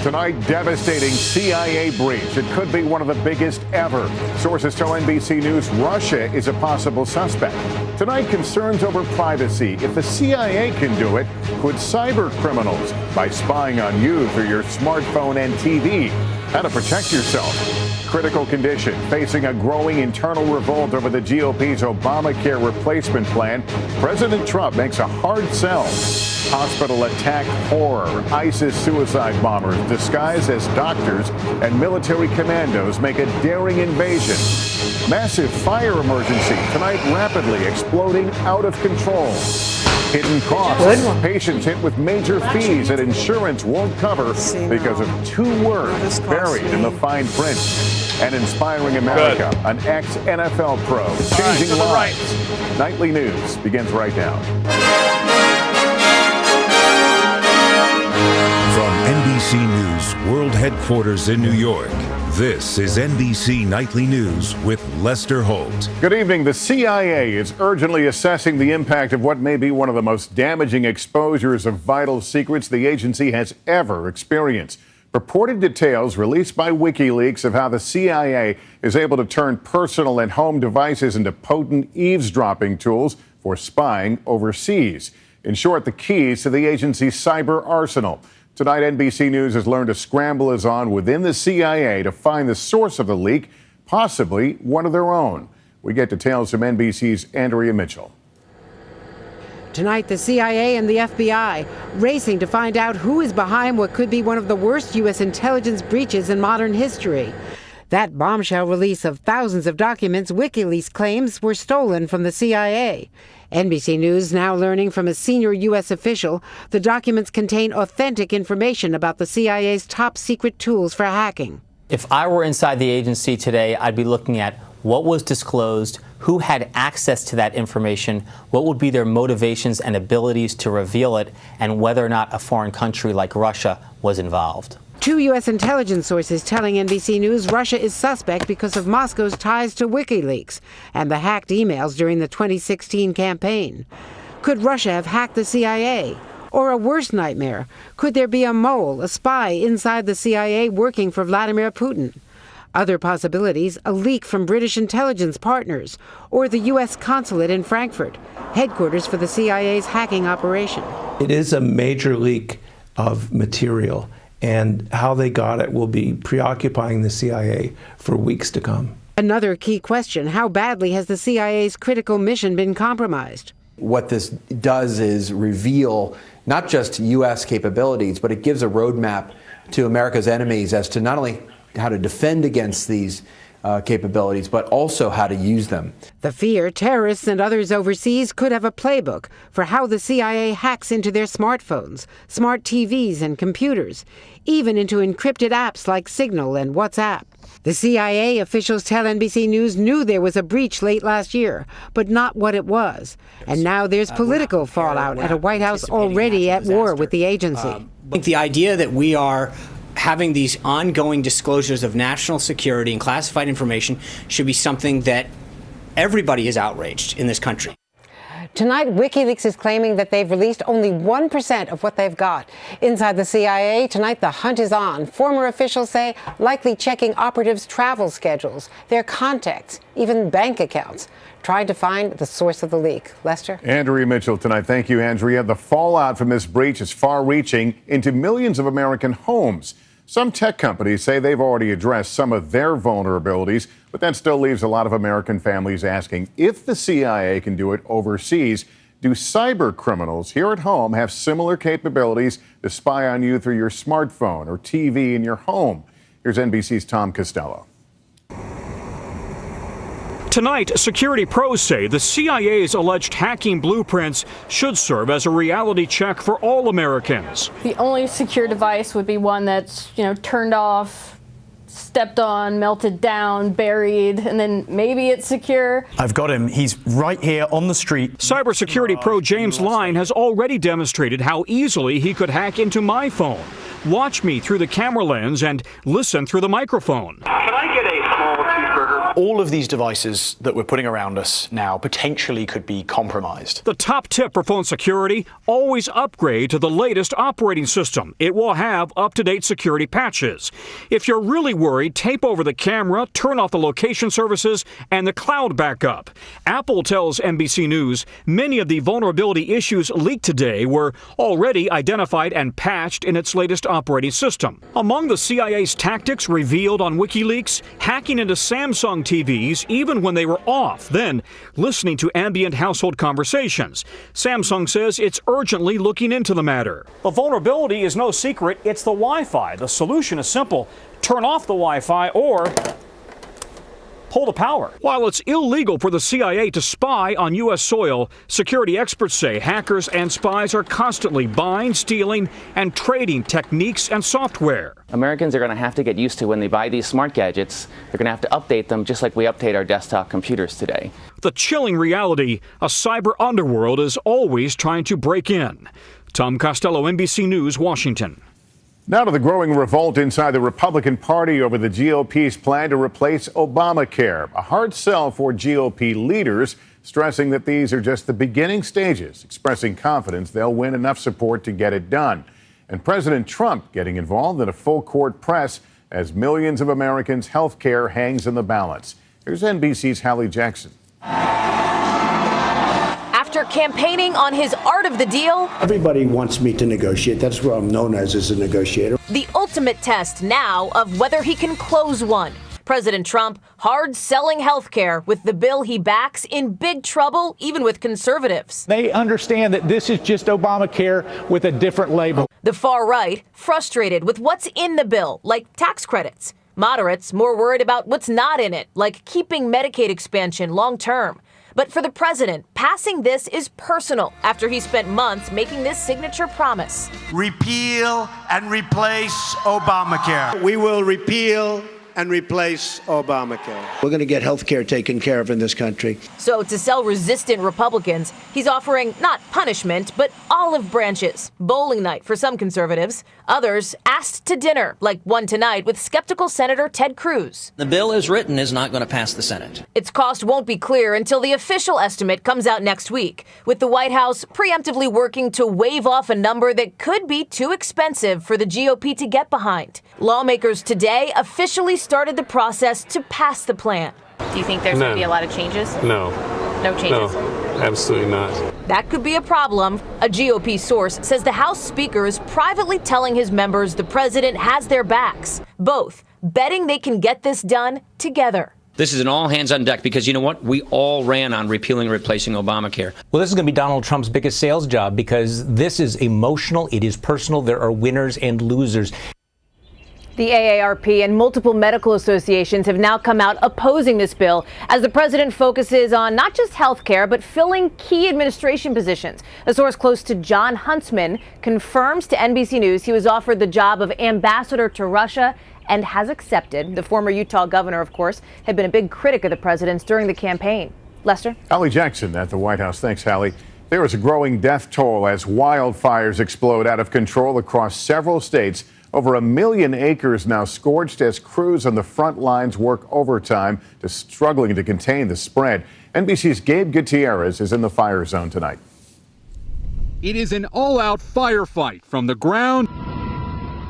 Tonight, devastating CIA breach. It could be one of the biggest ever. Sources tell NBC News Russia is a possible suspect. Tonight, concerns over privacy. If the CIA can do it, could cyber criminals by spying on you through your smartphone and TV? How to protect yourself. Critical condition, facing a growing internal revolt over the GOP's Obamacare replacement plan. President Trump makes a hard sell. Hospital attack horror. ISIS suicide bombers disguised as doctors and military commandos make a daring invasion. Massive fire emergency tonight, rapidly exploding out of control. Hidden costs. Patients hit with major fees that insurance won't cover because of two words buried in the fine print. And inspiring America, an ex-NFL pro changing lives. Nightly News begins right now. From NBC News World Headquarters in New York, this is NBC Nightly News with Lester Holt. Good evening. The CIA is urgently assessing the impact of what may be one of the most damaging exposures of vital secrets the agency has ever experienced. Purported details released by WikiLeaks of how the CIA is able to turn personal and home devices into potent eavesdropping tools for spying overseas. In short, the keys to the agency's cyber arsenal. Tonight, NBC News has learned a scramble is on within the CIA to find the source of the leak, possibly one of their own. We get details from NBC's Andrea Mitchell. Tonight, the CIA and the FBI racing to find out who is behind what could be one of the worst U.S. intelligence breaches in modern history. That bombshell release of thousands of documents WikiLeaks claims were stolen from the CIA. NBC News now learning from a senior U.S. official the documents contain authentic information about the CIA's top secret tools for hacking. If I were inside the agency today, I'd be looking at what was disclosed, who had access to that information, what would be their motivations and abilities to reveal it, and whether or not a foreign country like Russia was involved. Two U.S. intelligence sources telling NBC News Russia is suspect because of Moscow's ties to WikiLeaks and the hacked emails during the 2016 campaign. Could Russia have hacked the CIA? Or a worse nightmare, could there be a mole, a spy inside the CIA working for Vladimir Putin? Other possibilities, a leak from British intelligence partners or the U.S. consulate in Frankfurt, headquarters for the CIA's hacking operation. It is a major leak of material, and how they got it will be preoccupying the CIA for weeks to come. Another key question, how badly has the CIA's critical mission been compromised? What this does is reveal not just U.S. capabilities, but it gives a roadmap to America's enemies as to not only how to defend against these capabilities, but also how to use them. The fear terrorists and others overseas could have a playbook for how the CIA hacks into their smartphones, smart TVs and computers, even into encrypted apps like Signal and WhatsApp. The CIA officials tell NBC News knew there was a breach late last year, but not what it was. And now there's political fallout at a White House already at war with the agency. I think the idea that we are having these ongoing disclosures of national security and classified information should be something that everybody is outraged in this country. Tonight, WikiLeaks is claiming that they've released only 1% of what they've got. Inside the CIA, tonight the hunt is on. Former officials say likely checking operatives' travel schedules, their contacts, even bank accounts, trying to find the source of the leak. Lester? Andrea Mitchell tonight. Thank you, Andrea. The fallout from this breach is far-reaching into millions of American homes. Some tech companies say they've already addressed some of their vulnerabilities, but that still leaves a lot of American families asking if the CIA can do it overseas. Do cyber criminals here at home have similar capabilities to spy on you through your smartphone or TV in your home? Here's NBC's Tom Costello. Tonight, security pros say the CIA's alleged hacking blueprints should serve as a reality check for all Americans. The only secure device would be one that's, turned off, stepped on, melted down, buried, and then maybe it's secure. I've got him. He's right here on the street. Cybersecurity pro James Line has already demonstrated how easily he could hack into my phone, watch me through the camera lens, and listen through the microphone. Can I get a small cheeseburger? all of these devices that we're putting around us now potentially could be compromised. The top tip for phone security, always upgrade to the latest operating system. It will have up-to-date security patches. If you're really worried, tape over the camera, turn off the location services, and the cloud backup. Apple tells NBC News many of the vulnerability issues leaked today were already identified and patched in its latest operating system. Among the CIA's tactics revealed on WikiLeaks, hacking into Samsung TVs even when they were off, then listening to ambient household conversations. Samsung says it's urgently looking into the matter. The vulnerability is no secret. It's the Wi-Fi. The solution is simple. Turn off the Wi-Fi or pull the power. While it's illegal for the CIA to spy on U.S. soil, security experts say hackers and spies are constantly buying, stealing, and trading techniques and software. Americans are going to have to get used to when they buy these smart gadgets, they're going to have to update them just like we update our desktop computers today. The chilling reality, a cyber underworld is always trying to break in. Tom Costello, NBC News, Washington. Now to the growing revolt inside the Republican Party over the GOP's plan to replace Obamacare. A hard sell for GOP leaders, stressing that these are just the beginning stages, expressing confidence they'll win enough support to get it done. And President Trump getting involved in a full-court press as millions of Americans' health care hangs in the balance. Here's NBC's Hallie Jackson. After campaigning on his art of the deal, everybody wants me to negotiate. That's what I'm known as a negotiator. The ultimate test now of whether he can close one. President Trump hard selling health care with the bill he backs in big trouble, even with conservatives. They understand that this is just Obamacare with a different label. The far right frustrated with what's in the bill, like tax credits. Moderates more worried about what's not in it, like keeping Medicaid expansion long term. But for the president, passing this is personal after he spent months making this signature promise. Repeal and replace Obamacare. We will repeal and replace Obamacare. We're going to get health care taken care of in this country. So to sell resistant Republicans, he's offering not punishment, but olive branches. Bowling night for some conservatives. Others asked to dinner, like one tonight with skeptical Senator Ted Cruz. The bill as written is not going to pass the Senate. Its cost won't be clear until the official estimate comes out next week, with the White House preemptively working to wave off a number that could be too expensive for the GOP to get behind. Lawmakers today officially started the process to pass the plan. Do you think there's going to be a lot of changes? No. No changes? No, absolutely not. That could be a problem. A GOP source says the House Speaker is privately telling his members the president has their backs, both betting they can get this done together. This is an all hands on deck because you know what? We all ran on repealing and replacing Obamacare. Well, this is going to be Donald Trump's biggest sales job because this is emotional. It is personal. There are winners and losers. The AARP and multiple medical associations have now come out opposing this bill as the president focuses on not just health care, but filling key administration positions. A source close to John Huntsman confirms to NBC News he was offered the job of ambassador to Russia and has accepted. The former Utah governor, of course, had been a big critic of the president's during the campaign. Lester? Hallie Jackson at the White House. Thanks, Hallie. There is a growing death toll as wildfires explode out of control across several states. Over 1 million acres now scorched as crews on the front lines work overtime struggling to contain the spread. NBC's Gabe Gutierrez is in the fire zone tonight. It is an all-out firefight from the ground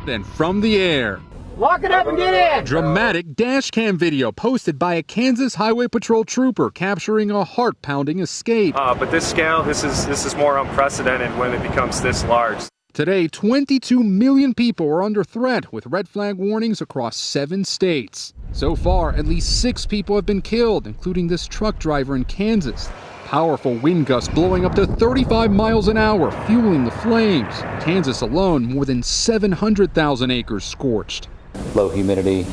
and from the air. Lock it up and get in! Dramatic dash cam video posted by a Kansas Highway Patrol trooper capturing a heart-pounding escape. But this scale, this is more unprecedented when it becomes this large. Today, 22 million people are under threat with red flag warnings across 7 states. So far, at least 6 people have been killed, including this truck driver in Kansas. Powerful wind gusts blowing up to 35 miles an hour, fueling the flames. Kansas alone, more than 700,000 acres scorched. Low humidity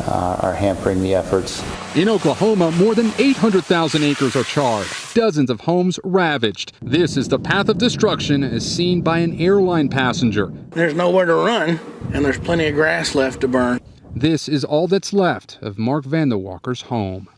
are hampering the efforts. In Oklahoma, more than 800,000 acres are charred, dozens of homes ravaged. This is the path of destruction as seen by an airline passenger. There's nowhere to run, and there's plenty of grass left to burn. This is all that's left of Mark Vanderwalker's home.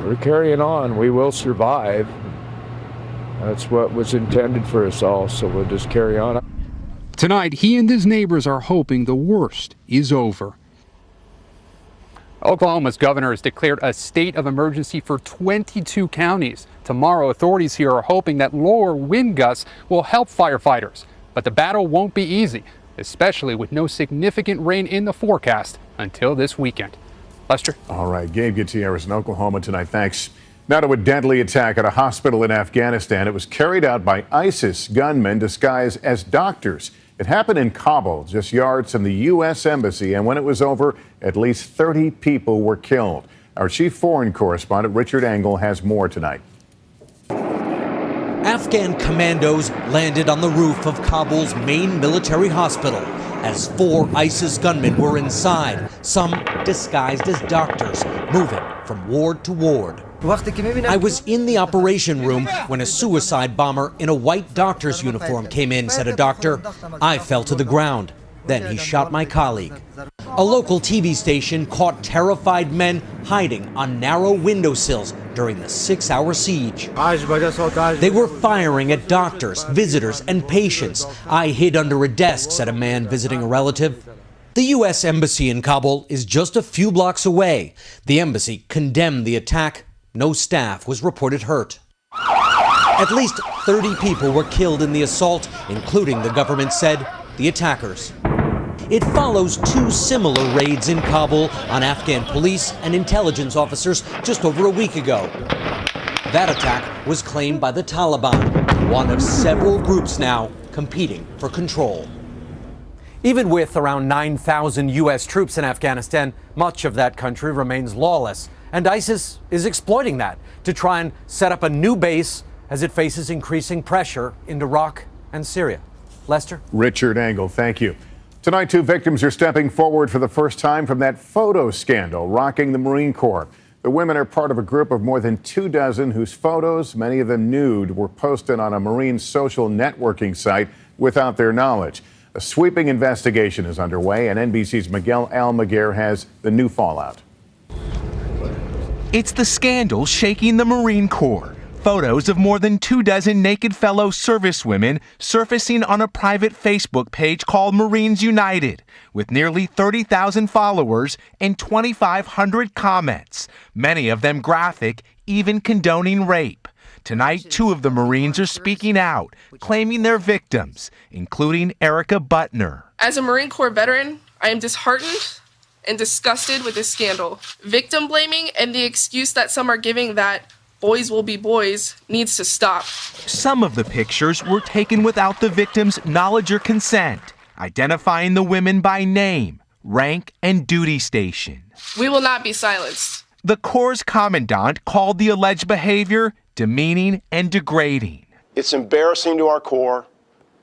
We're carrying on. We will survive. That's what was intended for us all, so we'll just carry on. Tonight, he and his neighbors are hoping the worst is over. Oklahoma's governor has declared a state of emergency for 22 counties. Tomorrow, authorities here are hoping that lower wind gusts will help firefighters. But the battle won't be easy, especially with no significant rain in the forecast until this weekend. Lester? All right, Gabe Gutierrez in Oklahoma tonight. Thanks. Now to a deadly attack at a hospital in Afghanistan. It was carried out by ISIS gunmen disguised as doctors. It happened in Kabul, just yards from the U.S. Embassy, and when it was over, at least 30 people were killed. Our chief foreign correspondent, Richard Engel, has more tonight. Afghan commandos landed on the roof of Kabul's main military hospital as 4 ISIS gunmen were inside, some disguised as doctors, moving from ward to ward. I was in the operation room when a suicide bomber in a white doctor's uniform came in, said a doctor. I fell to the ground. Then he shot my colleague. A local TV station caught terrified men hiding on narrow windowsills during the 6-hour siege. They were firing at doctors, visitors, and patients. I hid under a desk, said a man visiting a relative. The U.S. Embassy in Kabul is just a few blocks away. The embassy condemned the attack. No staff was reported hurt. At least 30 people were killed in the assault, including, the government said, the attackers. It follows 2 similar raids in Kabul on Afghan police and intelligence officers just over a week ago. That attack was claimed by the Taliban, one of several groups now competing for control. Even with around 9,000 U.S. troops in Afghanistan, much of that country remains lawless. And ISIS is exploiting that to try and set up a new base as it faces increasing pressure in Iraq and Syria. Lester? Richard Engel, thank you. Tonight, 2 victims are stepping forward for the first time from that photo scandal rocking the Marine Corps. The women are part of a group of more than 24 whose photos, many of them nude, were posted on a Marine social networking site without their knowledge. A sweeping investigation is underway, and NBC's Miguel Almaguer has the new fallout. It's the scandal shaking the Marine Corps. Photos of more than 24 naked fellow servicewomen surfacing on a private Facebook page called Marines United, with nearly 30,000 followers and 2,500 comments, many of them graphic, even condoning rape. Tonight, 2 of the Marines are speaking out, claiming they're victims, including Erica Butner. As a Marine Corps veteran, I am disheartened and disgusted with this scandal. Victim blaming and the excuse that some are giving that boys will be boys needs to stop. Some of the pictures were taken without the victim's knowledge or consent, identifying the women by name, rank, and duty station. We will not be silenced. The Corps' commandant called the alleged behavior demeaning and degrading. It's embarrassing to our Corps,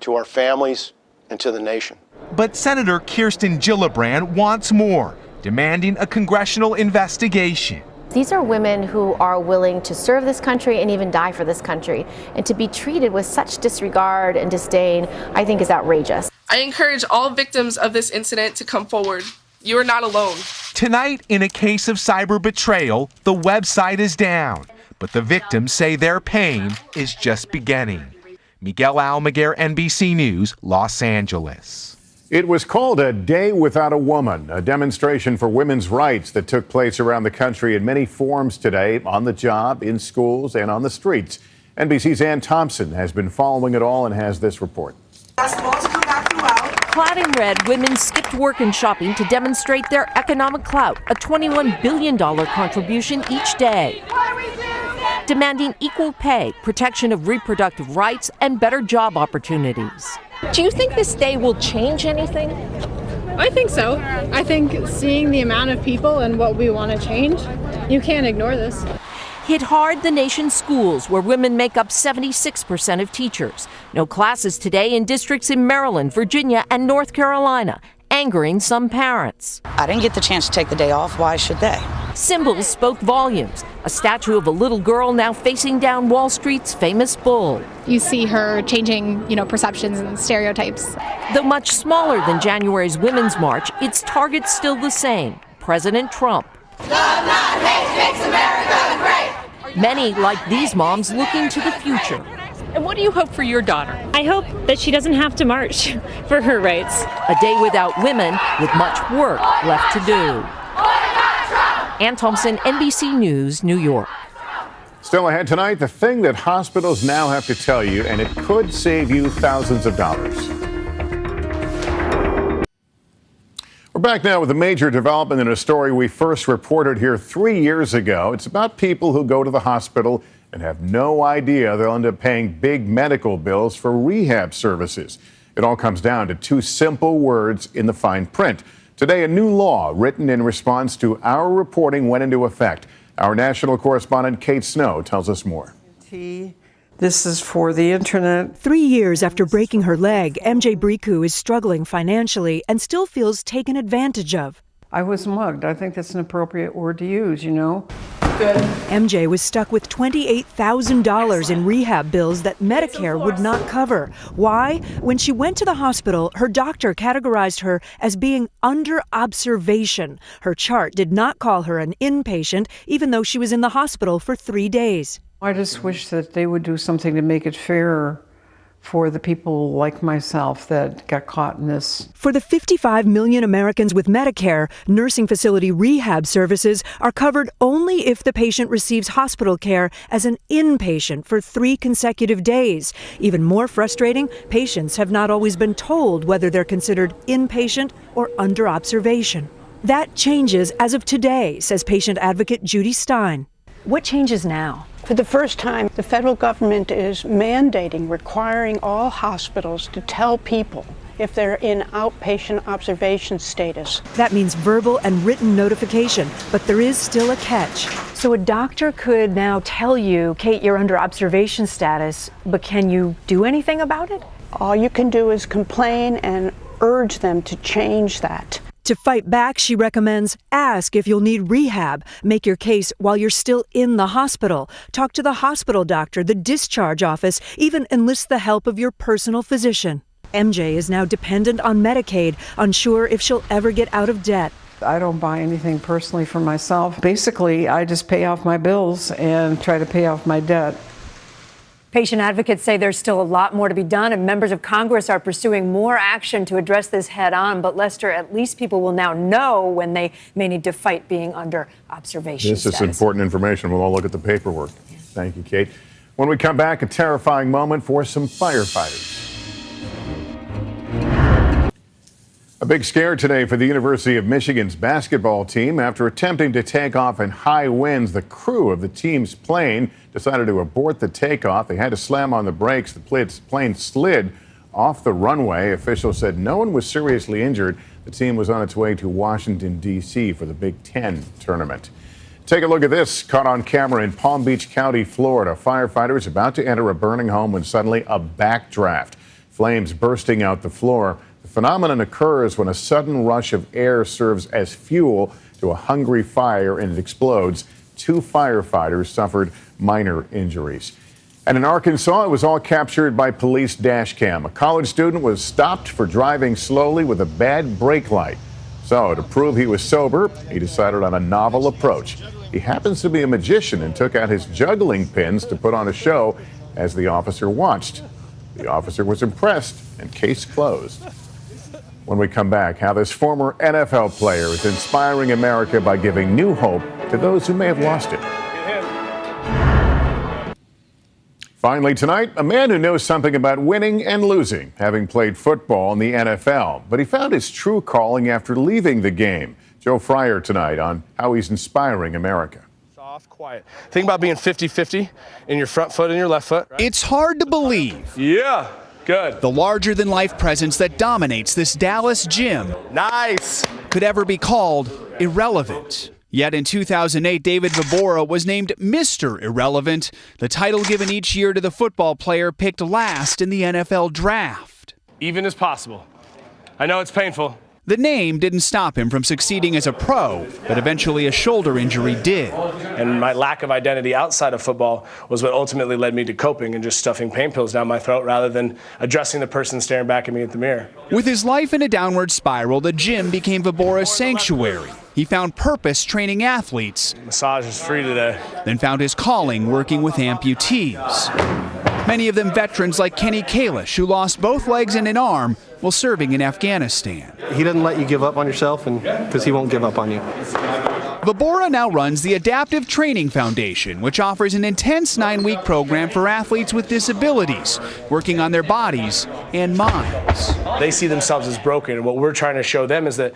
to our families, and to the nation. But Senator Kirsten Gillibrand wants more, demanding a congressional investigation. These are women who are willing to serve this country and even die for this country. And to be treated with such disregard and disdain, I think is outrageous. I encourage all victims of this incident to come forward. You are not alone. Tonight, in a case of cyber betrayal, the website is down. But the victims say their pain is just beginning. Miguel Almaguer, NBC News, Los Angeles. It was called a Day Without a Woman, a demonstration for women's rights that took place around the country in many forms today, on the job, in schools, and on the streets. NBC's Ann Thompson has been following it all and has this report. Clad in red, women skipped work and shopping to demonstrate their economic clout, a $21 billion contribution each day. Demanding equal pay, protection of reproductive rights, and better job opportunities. Do you think this day will change anything? I think so. I think seeing the amount of people and what we want to change, you can't ignore this. Hit hard the nation's schools, where women make up 76% of teachers. No classes today in districts in Maryland, Virginia, and North Carolina, angering some parents. I didn't get the chance to take the day off. Why should they? Symbols spoke volumes. A statue of a little girl now facing down Wall Street's famous bull. You see her changing, perceptions and stereotypes. Though much smaller than January's Women's March, its target's still the same: President Trump. Love, not hate, makes America great. Many, like these moms, looking to the future. And what do you hope for your daughter? I hope that she doesn't have to march for her rights. A day without women, with much work left to do. Ann Thompson, NBC News, New York. Still ahead tonight, the thing that hospitals now have to tell you, and it could save you thousands of dollars. We're back now with a major development in a story we first reported here 3 years ago. It's about people who go to the hospital and have no idea they'll end up paying big medical bills for rehab services. It all comes down to two simple words in the fine print. Today, a new law written in response to our reporting went into effect. Our national correspondent Kate Snow tells us more. This is for the internet. 3 years after breaking her leg, MJ Briku is struggling financially and still feels taken advantage of. I was mugged. I think that's an appropriate word to use, you know. Good. MJ was stuck with $28,000 in rehab bills that Medicare would not cover. Why? When she went to the hospital, her doctor categorized her as being under observation. Her chart did not call her an inpatient, even though she was in the hospital for 3 days. I just wish that they would do something to make it fairer for the people like myself that got caught in this. For the 55 million Americans with Medicare, nursing facility rehab services are covered only if the patient receives hospital care as an inpatient for 3 consecutive days. Even more frustrating, patients have not always been told whether they're considered inpatient or under observation. That changes as of today, says patient advocate Judy Stein. What changes now? For the first time, the federal government is mandating, requiring all hospitals to tell people if they're in outpatient observation status. That means verbal and written notification, but there is still a catch. So a doctor could now tell you, Kate, you're under observation status, but can you do anything about it? All you can do is complain and urge them to change that. To fight back, she recommends ask if you'll need rehab. Make your case while you're still in the hospital. Talk to the hospital doctor, the discharge office, even enlist the help of your personal physician. MJ is now dependent on Medicaid, unsure if she'll ever get out of debt. I don't buy anything personally for myself. Basically, I just pay off my bills and try to pay off my debt. Patient advocates say there's still a lot more to be done, and members of Congress are pursuing more action to address this head on. But Lester, at least people will now know when they may need to fight being under observation This is important information. We'll all look at the paperwork. Yeah. Thank you, Kate. When we come back, a terrifying moment for some firefighters. A big scare today for the University of Michigan's basketball team. After attempting to take off in high winds, the crew of the team's plane decided to abort the takeoff. They had to slam on the brakes. The plane slid off the runway. Officials said no one was seriously injured. The team was on its way to Washington, D.C. for the Big Ten tournament. Take a look at this, caught on camera in Palm Beach County, Florida. Firefighters about to enter a burning home when suddenly a backdraft. Flames bursting out the floor. The phenomenon occurs when a sudden rush of air serves as fuel to a hungry fire and it explodes. 2 firefighters suffered minor injuries. And in Arkansas, it was all captured by police dash cam. A college student was stopped for driving slowly with a bad brake light. So to prove he was sober, he decided on a novel approach. He happens to be a magician and took out his juggling pins to put on a show as the officer watched. The officer was impressed and case closed. When we come back, how this former NFL player is inspiring America by giving new hope to those who may have lost it. Finally tonight, a man who knows something about winning and losing, having played football in the NFL. But he found his true calling after leaving the game. Joe Fryer tonight on how he's inspiring America. Soft, quiet. Think about being 50-50 in your front foot and your left foot. Right? It's hard to believe. Yeah. Good. The larger-than-life presence that dominates this Dallas gym nice could ever be called irrelevant. Yet in 2008, David Vobora was named Mr. Irrelevant, the title given each year to the football player picked last in the NFL draft. Even as possible. I know it's painful. The name didn't stop him from succeeding as a pro, but eventually a shoulder injury did. And my lack of identity outside of football was what ultimately led me to coping and just stuffing pain pills down my throat rather than addressing the person staring back at me at the mirror. With his life in a downward spiral, the gym became Vobora's sanctuary. He found purpose training athletes. Massage is free today. Then found his calling working with amputees. Many of them veterans like Kenny Kalish, who lost both legs and an arm while serving in Afghanistan. He doesn't let you give up on yourself because he won't give up on you. Vibora now runs the Adaptive Training Foundation, which offers an intense 9-week program for athletes with disabilities, working on their bodies and minds. They see themselves as broken, and what we're trying to show them is that,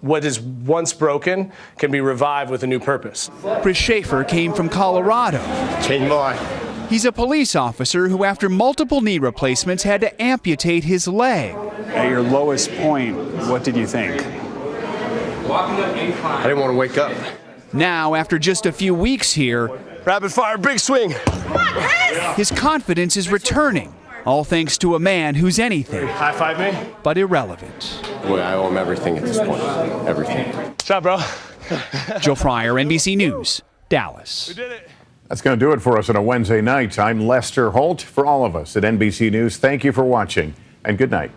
what is once broken can be revived with a new purpose. Chris Schaefer came from Colorado. Change my life. He's a police officer who, after multiple knee replacements, had to amputate his leg. At your lowest point, what did you think? I didn't want to wake up. Now, after just a few weeks here, rapid fire, big swing. His confidence is returning, all thanks to a man who's anything high five me, but irrelevant. Boy, I owe him everything at this point. Everything. What's up, bro? Joe Fryer, NBC News, Dallas. We did it. That's going to do it for us on a Wednesday night. I'm Lester Holt. For all of us at NBC News, thank you for watching and good night.